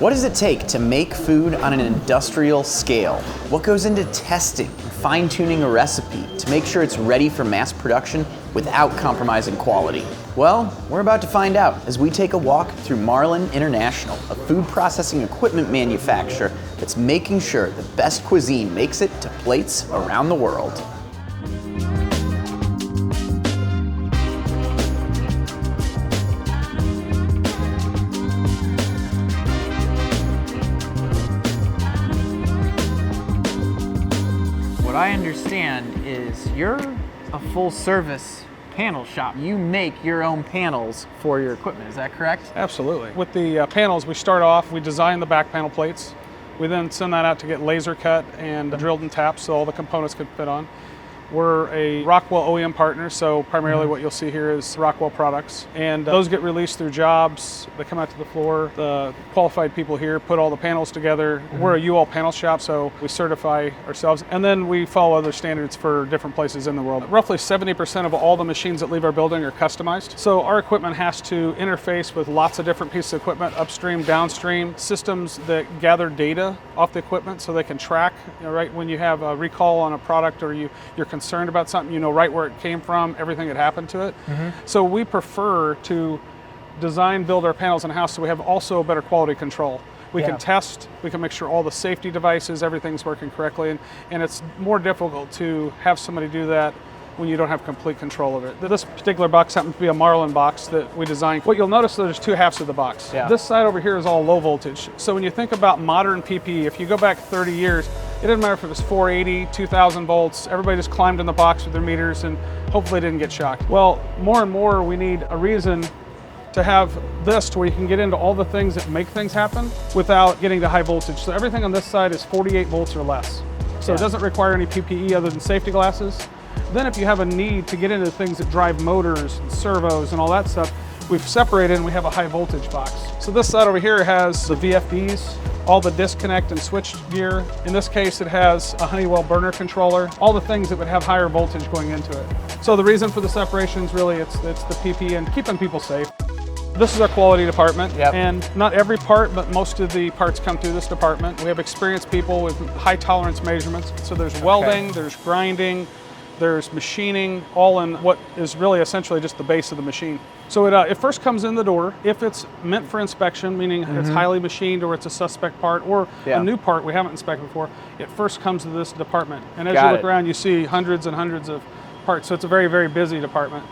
What does it take to make food on an industrial scale? What goes into testing and fine-tuning a recipe to make sure it's ready for mass production without compromising quality? Well, we're about to find out as we take a walk through Marlen International, a food processing equipment manufacturer that's making sure the best cuisine makes it to plates around the world. What I understand is you're a full-service panel shop. You make your own panels for your equipment, is that correct? Absolutely. With the panels, we start off, we design the back panel plates. We then send that out to get laser cut and drilled and tapped so all the components can fit on. We're a Rockwell OEM partner, so primarily what you'll see here is Rockwell products. And those get released through jobs. They come out to the floor. The qualified people here put all the panels together. We're a UL panel shop, so we certify ourselves. And then we follow other standards for different places in the world. Roughly 70% of all the machines that leave our building are customized. So our equipment has to interface with lots of different pieces of equipment, upstream, downstream, systems that gather data off the equipment so they can track, right when you have a recall on a product or you're concerned about something, you know right where it came from, everything that happened to it. So we prefer to build our panels in-house so we have also better quality control. We can test, we can make sure all the safety devices, everything's working correctly, and it's more difficult to have somebody do that when you don't have complete control of it. This particular box happens to be a Marlen box that we designed. What you'll notice, there's two halves of the box. This side over here is all low voltage. So when you think about modern PPE, if you go back 30 years, it didn't matter if it was 480, 2000 volts, everybody just climbed in the box with their meters and hopefully didn't get shocked. Well, more and more we need a reason to have this to where you can get into all the things that make things happen without getting to high voltage. So everything on this side is 48 volts or less. So it doesn't require any PPE other than safety glasses. Then if you have a need to get into things that drive motors and servos and all that stuff, we've separated and we have a high voltage box. So this side over here has the VFDs, all the disconnect and switch gear. In this case, it has a Honeywell burner controller, all the things that would have higher voltage going into it. So the reason for the separation is really it's the PP and keeping people safe. This is our quality department, and not every part, but most of the parts come through this department. We have experienced people with high tolerance measurements. So there's welding, there's grinding, there's machining, all in what is really essentially just the base of the machine. So it first comes in the door. If it's meant for inspection, meaning it's highly machined or it's a suspect part or a new part we haven't inspected before, it first comes to this department. And as you look around, you see hundreds and hundreds of parts. So it's a very, very busy department.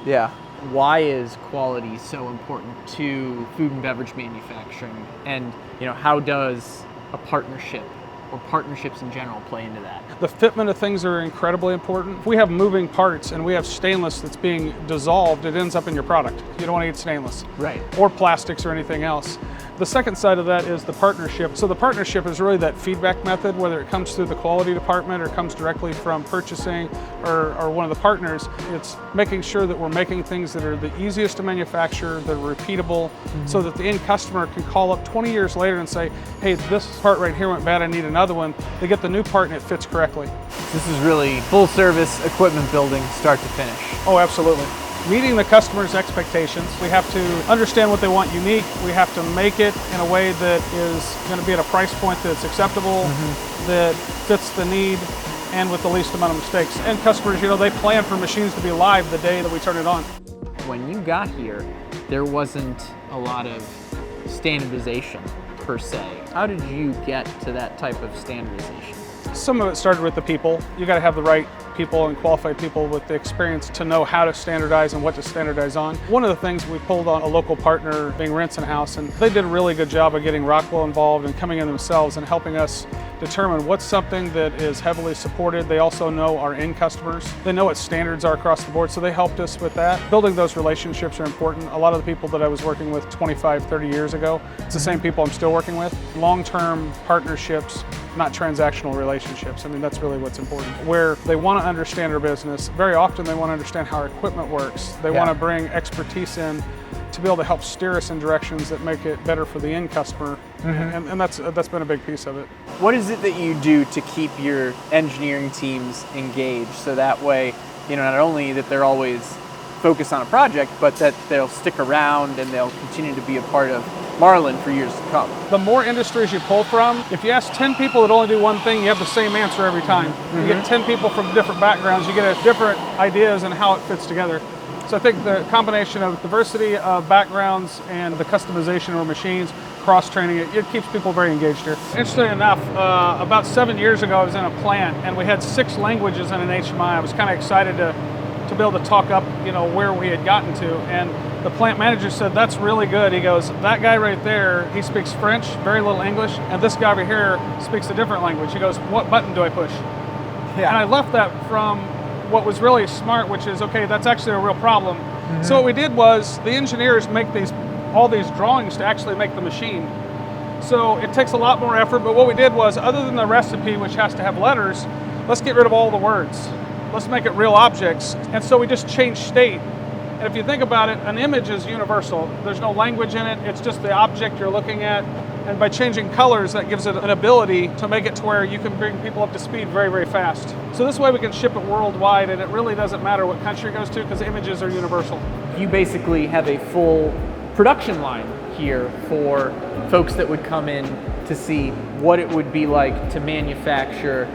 Why is quality so important to food and beverage manufacturing? And how does a partnership or partnerships in general play into that? The fitment of things are incredibly important. If we have moving parts and we have stainless that's being dissolved, it ends up in your product. You don't want to eat stainless. Or plastics or anything else. The second side of that is the partnership. So the partnership is really that feedback method, whether it comes through the quality department or comes directly from purchasing or one of the partners. It's making sure that we're making things that are the easiest to manufacture, that are repeatable, so that the end customer can call up 20 years later and say, hey, this part right here went bad, I need another one. They get the new part and it fits correctly. This is really full service equipment building, start to finish. Oh, absolutely. Meeting the customer's expectations. We have to understand what they want unique. We have to make it in a way that is going to be at a price point that's acceptable, that fits the need, and with the least amount of mistakes. And customers, they plan for machines to be live the day that we turn it on. When you got here, there wasn't a lot of standardization per se. How did you get to that type of standardization? Some of it started with the people. You got to have the right people and qualified people with the experience to know how to standardize and what to standardize on. One of the things we pulled on a local partner being Rinse & House, and they did a really good job of getting Rockwell involved and coming in themselves and helping us determine what's something that is heavily supported. They also know our end customers. They know what standards are across the board, so they helped us with that. Building those relationships are important. A lot of the people that I was working with 25, 30 years ago, it's the same people I'm still working with. Long-term partnerships, not transactional relationships. I mean, that's really what's important. Where they want to understand our business, very often they want to understand how our equipment works. They want to bring expertise in to be able to help steer us in directions that make it better for the end customer. And that's been a big piece of it. What is it that you do to keep your engineering teams engaged so that way, not only that they're always focused on a project, but that they'll stick around and they'll continue to be a part of Marlen for years to come. The more industries you pull from, if you ask 10 people that only do one thing, you have the same answer every time. You get 10 people from different backgrounds, you get different ideas and how it fits together. So I think the combination of diversity of backgrounds and the customization of machines, cross-training, it keeps people very engaged here. Interestingly enough, about 7 years ago I was in a plant and we had 6 languages in an HMI. I was kind of excited to be able to talk up, where we had gotten to. And the plant manager said, "That's really good." He goes, "That guy right there, he speaks French, very little English, and this guy over here speaks a different language." He goes, "What button do I push?" Yeah. And I left that from what was really smart, which is, okay, that's actually a real problem. So what we did was the engineers make all these drawings to actually make the machine. So it takes a lot more effort, but what we did was, other than the recipe, which has to have letters, let's get rid of all the words. Let's make it real objects. And so we just changed state. And if you think about it, an image is universal. There's no language in it. It's just the object you're looking at. And by changing colors, that gives it an ability to make it to where you can bring people up to speed very, very fast. So this way we can ship it worldwide, and it really doesn't matter what country it goes to because images are universal. You basically have a full production line here for folks that would come in to see what it would be like to manufacture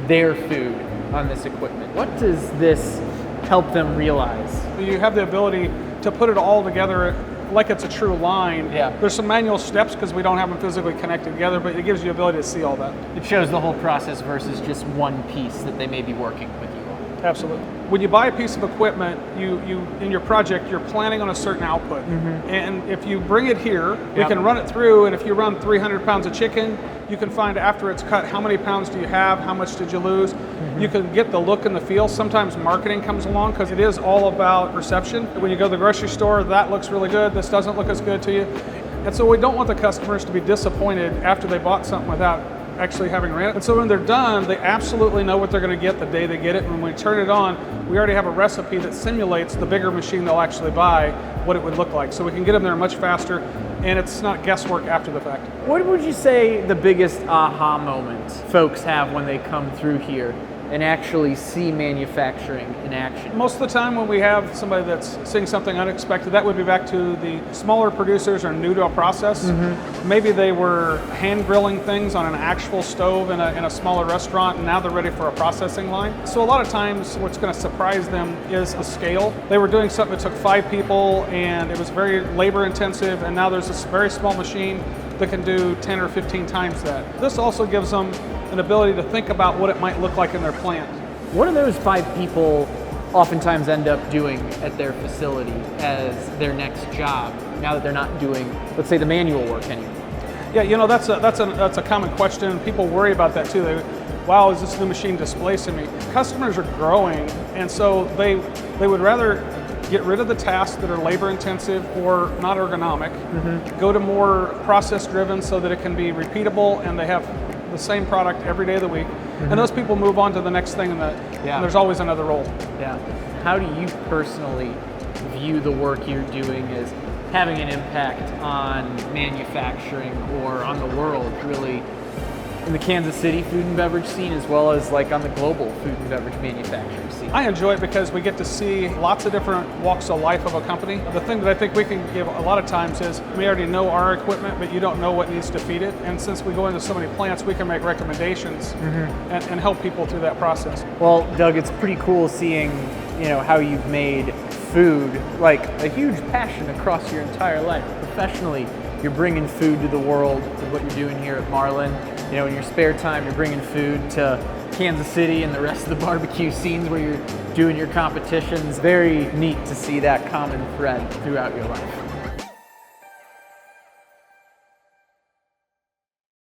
their food on this equipment. What does this help them realize? You have the ability to put it all together like it's a true line. Yeah. There's some manual steps because we don't have them physically connected together, but it gives you the ability to see all that. It shows the whole process versus just one piece that they may be working with you on. Absolutely. When you buy a piece of equipment, you in your project, you're planning on a certain output. And if you bring it here, we can run it through, and if you run 300 pounds of chicken, you can find after it's cut how many pounds do you have, how much did you lose. You can get the look and the feel. Sometimes marketing comes along because it is all about perception. When you go to the grocery store, that looks really good, this doesn't look as good to you. And so we don't want the customers to be disappointed after they bought something without actually having ran it. And so when they're done, they absolutely know what they're going to get the day they get it. And when we turn it on, we already have a recipe that simulates the bigger machine they'll actually buy, what it would look like. So we can get them there much faster, and it's not guesswork after the fact. What would you say the biggest aha moments folks have when they come through here and actually see manufacturing in action? Most of the time when we have somebody that's seeing something unexpected, that would be back to the smaller producers are new to a process. Maybe they were hand grilling things on an actual stove in a smaller restaurant, and now they're ready for a processing line. So a lot of times what's going to surprise them is the scale. They were doing something that took 5 people and it was very labor intensive, and now there's this very small machine that can do 10 or 15 times that. This also gives them an ability to think about what it might look like in their plant. What do those 5 people oftentimes end up doing at their facility as their next job, now that they're not doing, let's say, the manual work anymore? Yeah, that's a common question. People worry about that too. Wow, is this new machine displacing me? Customers are growing, and so they would rather get rid of the tasks that are labor intensive or not ergonomic, go to more process driven so that it can be repeatable and they have the same product every day of the week. And those people move on to the next thing, and there's always another role. Yeah. How do you personally view the work you're doing as having an impact on manufacturing or on the world, really, in the Kansas City food and beverage scene, as well as like on the global food and beverage manufacturing scene? I enjoy it because we get to see lots of different walks of life of a company. The thing that I think we can give a lot of times is we already know our equipment, but you don't know what needs to feed it. And since we go into so many plants, we can make recommendations and help people through that process. Well, Doug, it's pretty cool seeing, how you've made food like a huge passion across your entire life. Professionally, you're bringing food to the world with what you're doing here at Marlen. In your spare time, you're bringing food to Kansas City and the rest of the barbecue scenes where you're doing your competitions. Very neat to see that common thread throughout your life.